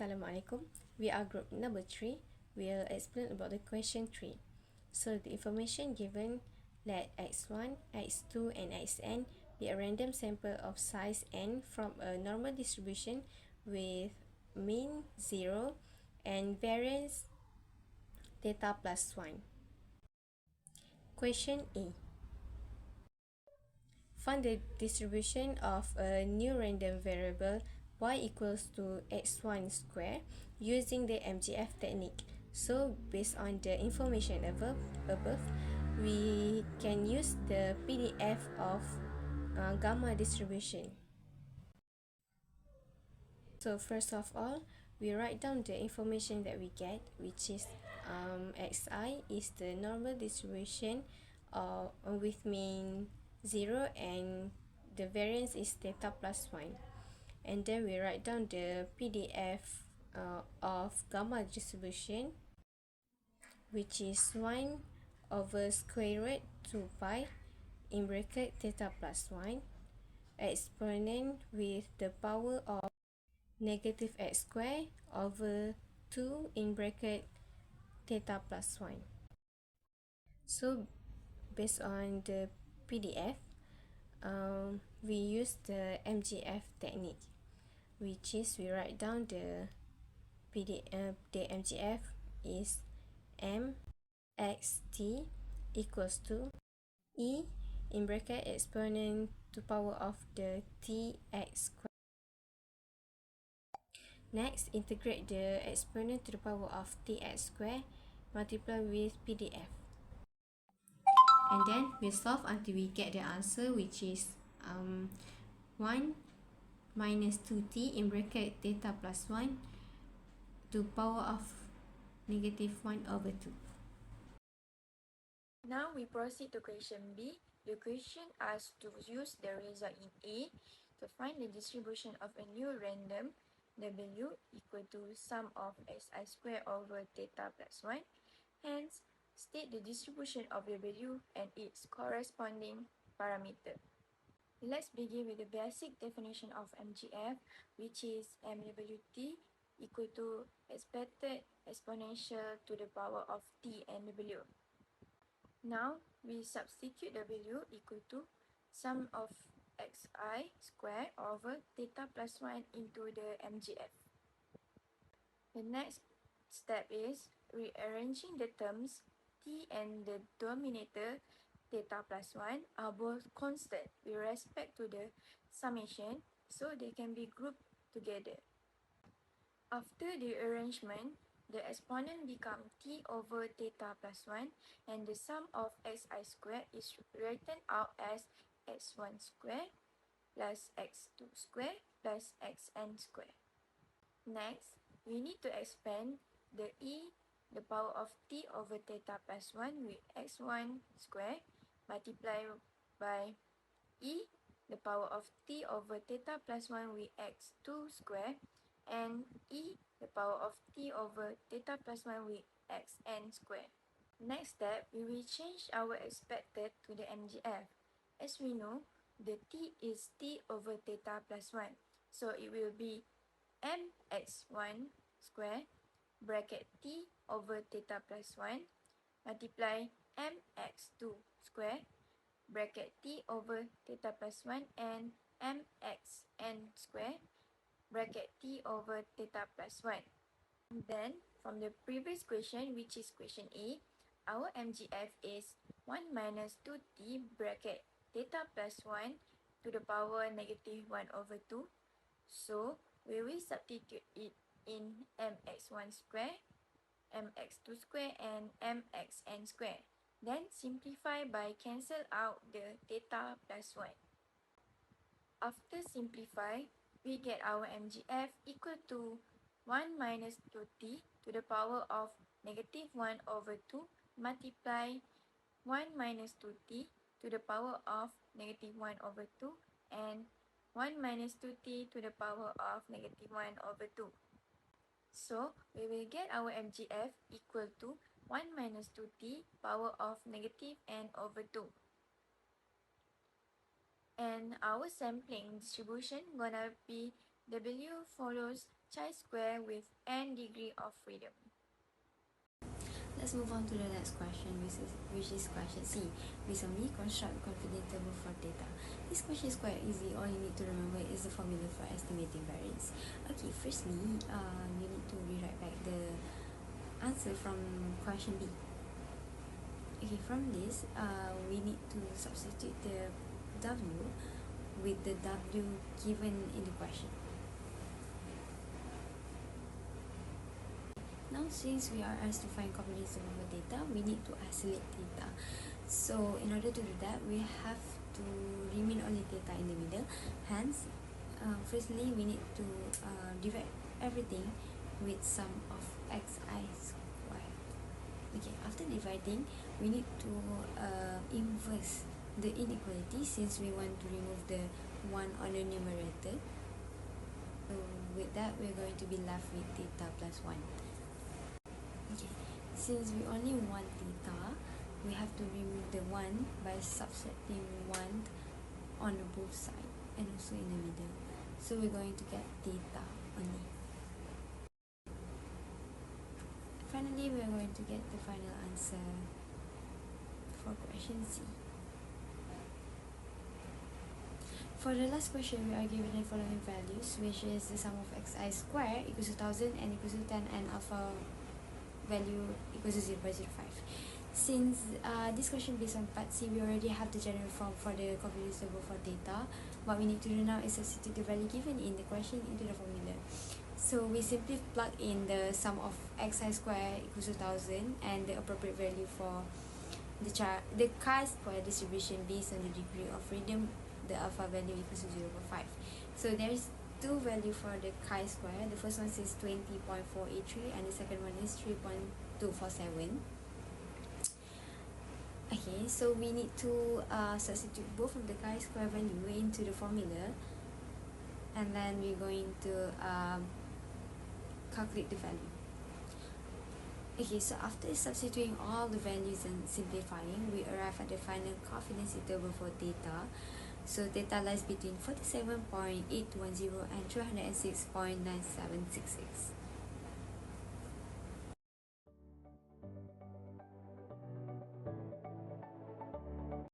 Assalamualaikum. We are group number 3. We'll explain about the question 3. So the information given, let x1, x2 and xn be a random sample of size n from a normal distribution with mean 0 and variance theta plus 1. Question A. Find the distribution of a new random variable y equals to x1 square using the MGF technique. So based on the information above, we can use the PDF of gamma distribution. So first of all, we write down the information that we get, which is xi is the normal distribution with mean 0 and the variance is theta plus 1. And then we write down the PDF of gamma distribution, which is 1 over square root 2 pi in bracket theta plus 1 exponent with the power of negative x square over 2 in bracket theta plus 1. So based on the PDF, we use the MGF technique, which is we write down the MGF is mxt equals to e in bracket exponent to power of the tx squared. Next, integrate the exponent to the power of tx squared multiply with PDF. And then we solve until we get the answer, which is 1 minus 2t in bracket theta plus 1 to power of negative 1 over 2. Now we proceed to question B. The question asks to use the result in A to find the distribution of a new random W equal to sum of xi squared over theta plus 1. Hence, state the distribution of the value and its corresponding parameter. Let's begin with the basic definition of MGF, which is MWT equal to expected exponential to the power of T and W. Now, we substitute W equal to sum of xi squared over theta plus 1 into the MGF. The next step is rearranging the terms. T and the denominator theta plus 1 are both constant with respect to the summation, so they can be grouped together. After the arrangement, the exponent becomes t over theta plus 1 and the sum of xi squared is written out as x1 squared plus x2 squared plus xn squared. Next, we need to expand the the power of t over theta plus 1 with x1 squared multiplied by the power of t over theta plus 1 with x2 squared and the power of t over theta plus 1 with xn squared. Next step, we will change our expected to the MGF. As we know, the t is t over theta plus 1, so it will be mx1 squared bracket t over theta plus 1 multiply mx2 squared bracket t over theta plus 1 and mxn squared bracket t over theta plus 1. Then, from the previous question, which is question A, our MGF is 1 minus 2t bracket theta plus 1 to the power negative 1 over 2. So, we will substitute it in mx1 square, mx2 square and mxn square. Then simplify by cancel out the theta plus 1. After simplify, we get our MGF equal to 1 minus 2t to the power of negative 1 over 2 multiply 1 minus 2t to the power of negative 1 over 2 and 1 minus 2t to the power of negative 1 over 2. So, we will get our MGF equal to 1 minus 2t power of negative n over 2. And our sampling distribution gonna be W follows chi-square with n degree of freedom. Let's move on to the next question, which is question C. Reasonably construct confidence interval for data. This question is quite easy. All you need to remember is the formula for estimating variance. Okay, firstly, you need to rewrite back the answer from question B. Okay, from this, we need to substitute the W with the W given in the question. Now, since we are asked to find confidence interval for data, we need to isolate data. So, in order to do that, we have to remain only data in the middle. Hence, firstly, we need to divide everything with sum of xi squared. Okay, after dividing, we need to inverse the inequality since we want to remove the 1 on the numerator. So, with that, we're going to be left with theta plus 1. Okay, since we only want theta, we have to remove the 1 by subtracting 1 on both sides and also in the middle. So we're going to get theta only. Finally, we are going to get the final answer for question C. For the last question, we are given the following values, which is the sum of xi squared equals to 1000 and equals to 10 and alpha value equals to 0.05. Since this question based on part C, we already have the general form for the confidence interval for data. What we need to do now is substitute the value given in the question into the formula. So we simply plug in the sum of xi squared equals to 1000 and the appropriate value for the chi-square distribution based on the degree of freedom, the alpha value equals to 0.5. So there's two values for the chi-square. The first one is 20.483 and the second one is 3.247. Okay, so we need to substitute both of the chi-square value into the formula, and then we're going to calculate the value. Okay, so after substituting all the values and simplifying, we arrive at the final confidence interval for theta. So theta lies between 47.810 and 306.9766.